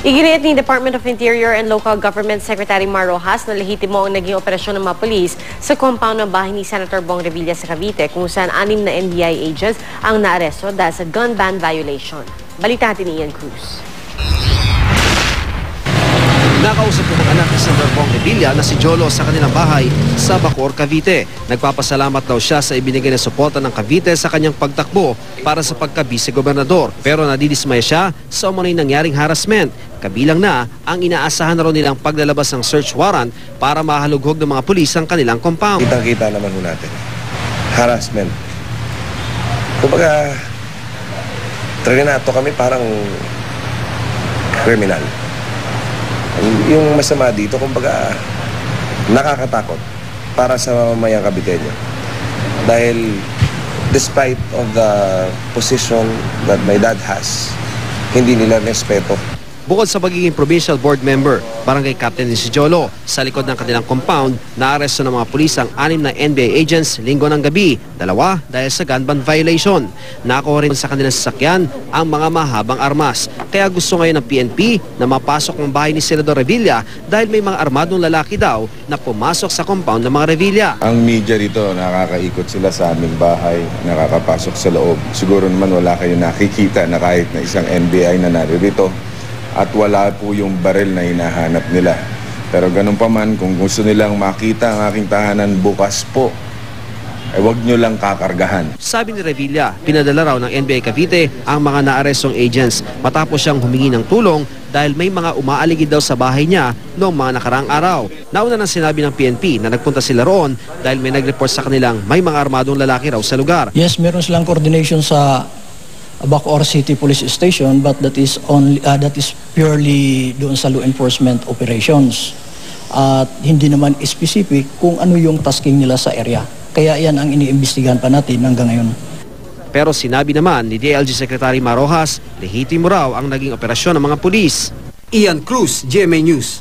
Iginiit ni Department of Interior and Local Government Secretary Mar Rojas na lehitimo ang naging operasyon ng mga pulis sa compound ng bahay ni Senator Bong Revilla sa Cavite kung saan 6 na NBI agents ang naaresto dahil sa gun ban violation. Balita natin ni Ian Cruz. Nakausap po ang anak ni Senator Bong Revilla na si Jolo sa kanilang bahay sa Bacoor, Cavite. Nagpapasalamat daw siya sa ibinigay na suporta ng Cavite sa kanyang pagtakbo para sa pagka-vice-gobernador. Pero nadidismaya siya sa umano'y nangyaring harassment. Kabilang na ang inaasahan na raw nilang paglalabas ng search warrant para mahalughog ng mga pulis ang kanilang compound. Kitang-kita naman ho natin. Harassment. Kumbaga, trinato kami parang kriminal. Yung masama dito, kumbaga, nakakatakot para sa mamamayang Caviteño. Dahil despite of the position that my dad has, hindi nila respeto. Bukod sa pagiging provincial board member, barangay captain din si Jolo. Sa likod ng kanilang compound, naaresto ng mga pulis ang 6 na NBI agents linggo ng gabi, 2 dahil sa gun ban violation. Nakuha rin sa kanilang sasakyan ang mga mahabang armas. Kaya gusto ngayon ng PNP na mapasok ng bahay ni Senador Revilla dahil may mga armadong lalaki daw na pumasok sa compound ng mga Revilla. Ang media rito, nakakaikot sila sa aming bahay, nakakapasok sa loob. Siguro naman wala kayo nakikita na kahit na isang NBI na naririto. At wala po yung baril na hinahanap nila. Pero ganun pa man, kung gusto nilang makita ang aking tahanan bukas po, ay huwag nyo lang kakargahan. Sabi ni Revilla, pinadala raw ng NBI Cavite ang mga naarestong agents matapos siyang humingi ng tulong dahil may mga umaaligid daw sa bahay niya noong mga nakaraang araw. Nauna nang sinabi ng PNP na nagpunta sila roon dahil may nag-report sa kanilang may mga armadong lalaki raw sa lugar. Yes, meron silang coordination sa Bacoor City Police Station, but that is purely doon sa law enforcement operations. At hindi naman specific kung ano yung tasking nila sa area. Kaya yan ang iniimbestigahan pa natin hanggang ngayon. Pero sinabi naman ni DLG Secretary Mar Rojas, lehitimo raw ang naging operasyon ng mga pulis. Ian Cruz, GMA News.